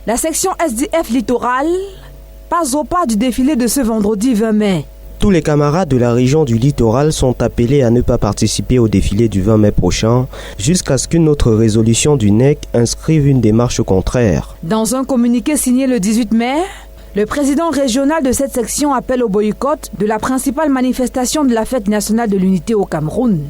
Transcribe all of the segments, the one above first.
La section SDF Littoral passe au pas du défilé de ce vendredi 20 mai. Tous les camarades de la région du littoral sont appelés à ne pas participer au défilé du 20 mai prochain jusqu'à ce qu'une autre résolution du NEC inscrive une démarche contraire. Dans un communiqué signé le 18 mai, le président régional de cette section appelle au boycott de la principale manifestation de la fête nationale de l'unité au Cameroun.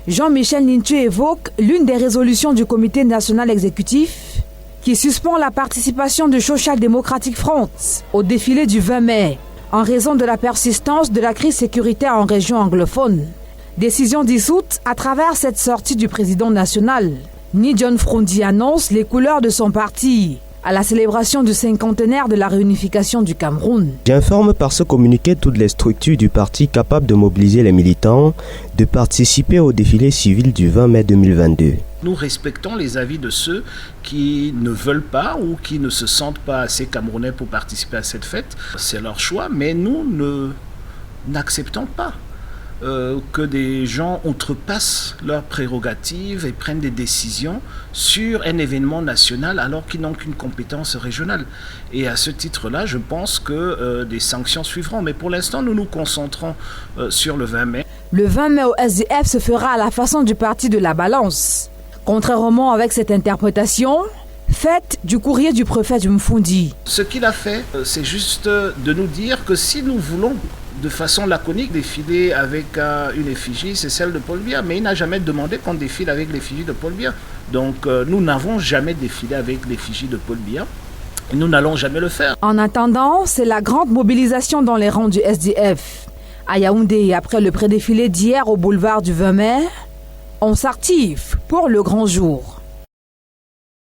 Jean-Michel Nintu évoque l'une des résolutions du comité national exécutif qui suspend la participation du Social Democratic Front au défilé du 20 mai en raison de la persistance de la crise sécuritaire en région anglophone. Décision dissoute à travers cette sortie du président national. Ni John Frondi annonce les couleurs de son parti à la célébration du cinquantenaire de la réunification du Cameroun. J'informe par ce communiqué toutes les structures du parti capables de mobiliser les militants de participer au défilé civil du 20 mai 2022. Nous respectons les avis de ceux qui ne veulent pas ou qui ne se sentent pas assez camerounais pour participer à cette fête. C'est leur choix, mais nous n'acceptons pas que des gens outrepassent leurs prérogatives et prennent des décisions sur un événement national alors qu'ils n'ont qu'une compétence régionale. Et à ce titre-là, je pense que des sanctions suivront. Mais pour l'instant, nous nous concentrons sur le 20 mai. Le 20 mai au SDF se fera à la façon du parti de la balance. Contrairement avec cette interprétation faite du courrier du préfet du Mfundi. Ce qu'il a fait, c'est juste de nous dire que si nous voulons de façon laconique défiler avec une effigie, c'est celle de Paul Biya. Mais il n'a jamais demandé qu'on défile avec l'effigie de Paul Biya. Donc nous n'avons jamais défilé avec l'effigie de Paul Biya. Et nous n'allons jamais le faire. En attendant, c'est la grande mobilisation dans les rangs du SDF. À Yaoundé, après le prédéfilé d'hier au boulevard du 20 mai, on s'active pour le grand jour.